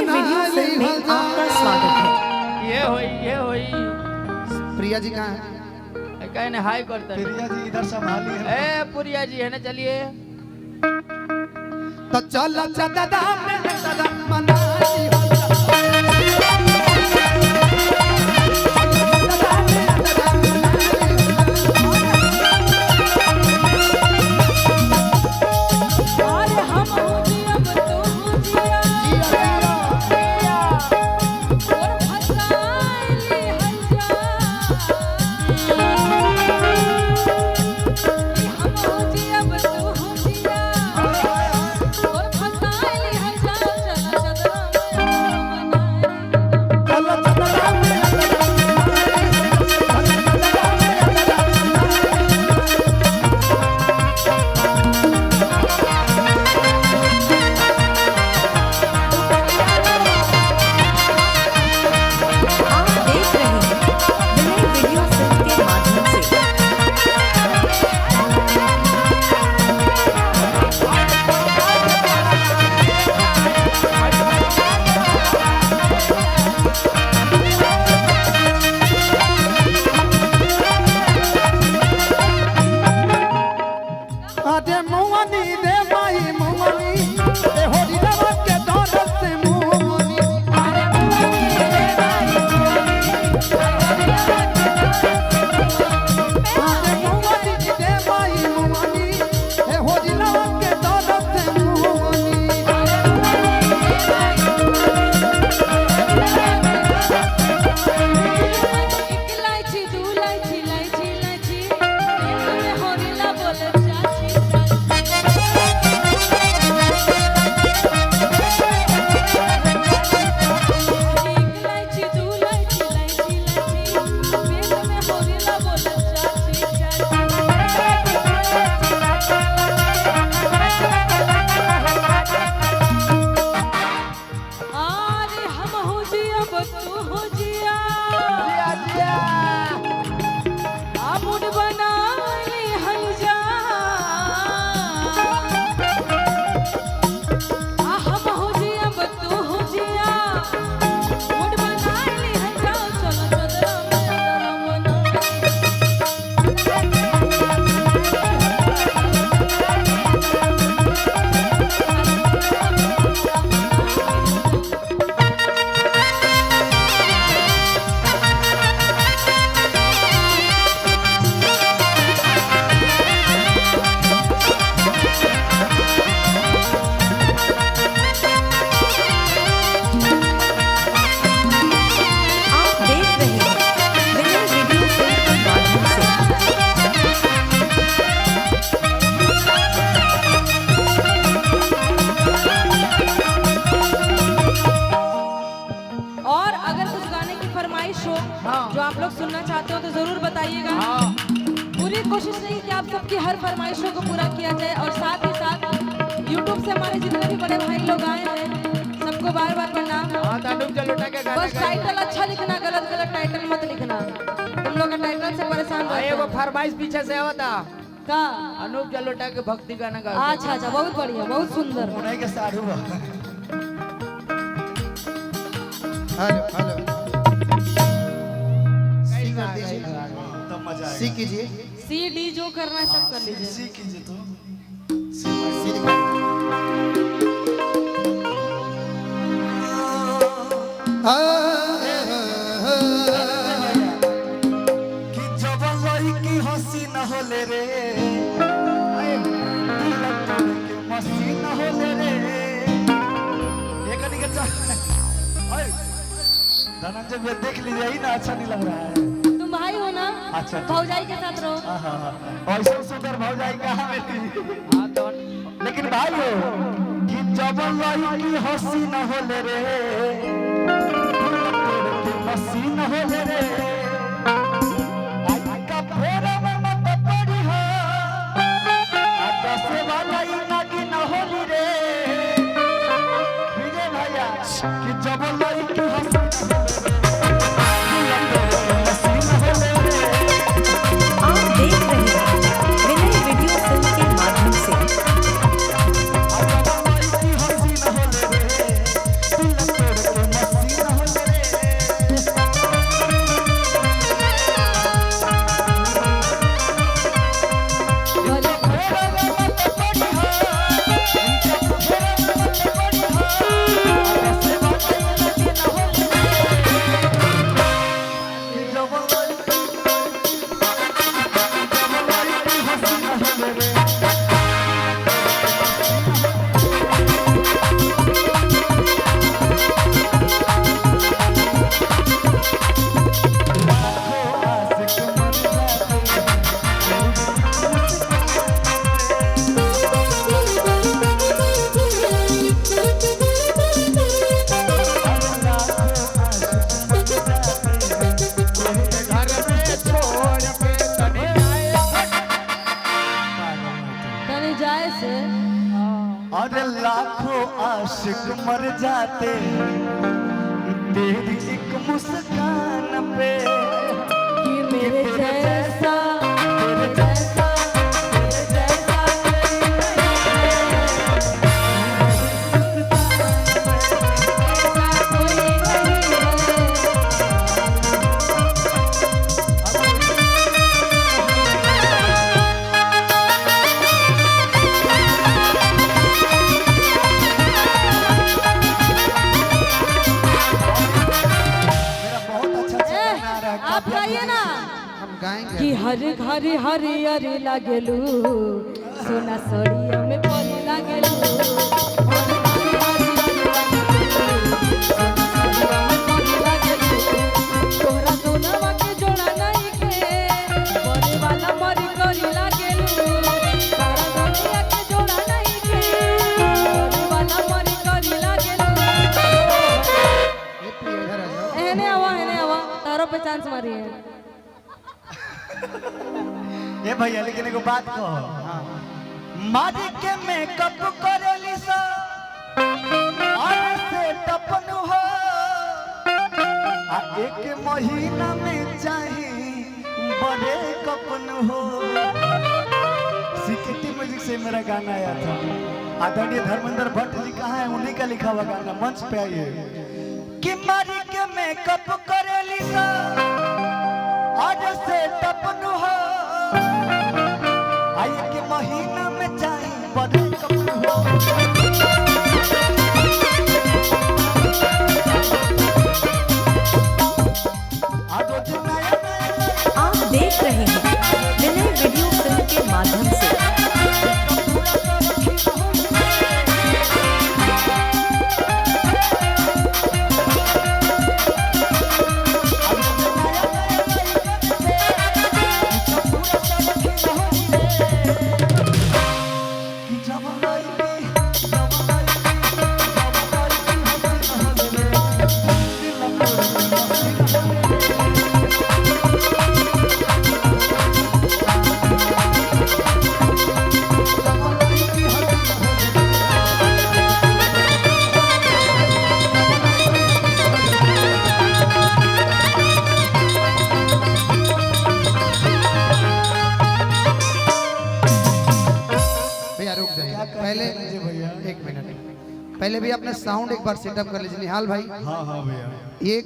Video film में आपका स्वागत है। ये होई प्रिया जी कहाँ है? कहने हाय करता है। प्रिया जी इधर संभाली है। ए प्रिया जी है ना, चलिए तो चलो दादा मनाई हो जो आप लोग सुनना चाहते हो तो जरूर बताइएगा। पूरी कोशिश रही कि आप सबकी हर फरमाइशों को पूरा किया जाए और साथ ही साथ YouTube से हमारे जितने भी बड़े भाई लोग आए हैं सबको बार बार प्रणाम। बस टाइटल अच्छा लिखना, गलत गलत टाइटल मत लिखना। तुम लोग का टाइटल से परेशान रहते हैं। वो फरमाइश पीछे से आवता का अनूप जलोटा के भक्ति गाना गा। अच्छा अच्छा, बहुत बढ़िया, बहुत सुंदर। उन्हीं के साथ हुआ। हेलो हेलो तब मजा आएगा। सी कीजिए, सी डी जो करना है सब कर लीजिए। सी कीजिए तो कि जब लड़की हंसी न होले रे, के मस्ती न होले रे। एक अधिक धनंजय भैया देख लीजिए, ही ना अच्छा नहीं लग रहा है। तुम भाई हो ना? अच्छा, भौजाई के साथ रहो। ऐसा सुंदर भौजाई कहाँ मिली। लेकिन भाई हो कि जब लड़की हंसी न होले रे, हंसी न होले रे, का फेरा में मत पड़ी हो, आकाश वाला ही नागी न होली रे। विजय भैया कि जब लड़की हंसी आशिक मर जाते तेरी एक मुस्कान पे कि मेरे जैसा तेरे जैसा तेरे जैसा कोई नहीं है। मेरा बहुत अच्छा गाना आ रहा है। आप गाइए ना हम गाएंगे कि हर घर हरियर लागेलू सोना सड़िया में परी लागेलू हर घर हरियर लागेलू, सोना सड़िया में परी लागेलू। तोहरा सोनवा के जोड़ा नहीं के बड़े वाला मरी करी लागेलू तारा दुनिया के जोड़ा नहीं के बड़े वाला मरी करी लागेलू। इधर आ जाओ। एहने आवा तारों पे चांस मारी है। ए भैया लेकिन एगो बात कहो मारी के मेकअप करेली सा और से टपन हो आ एक महीना में चाही बड़े कपन हो। सिकेटी म्यूजिक से मेरा गाना आया था। आदरणीय धर्मेंद्र भट्ट जी कहाँ है? उन्हीं का लिखा हुआ गाना मंच पे आइए कि मारी के मेकअप करेली सा आज से टपन हो आई के महीना में चाही बड़े कपन हो। आगो जो नया नया आप देख रहे हैं विनय वीडियो फिल्म के माध्यम से भैया रुक जाइए पहले एक मिनट पहले भी अपना साउंड एक बार सेटअप कर लीजिए निहाल भाई। हाँ हाँ भैया ये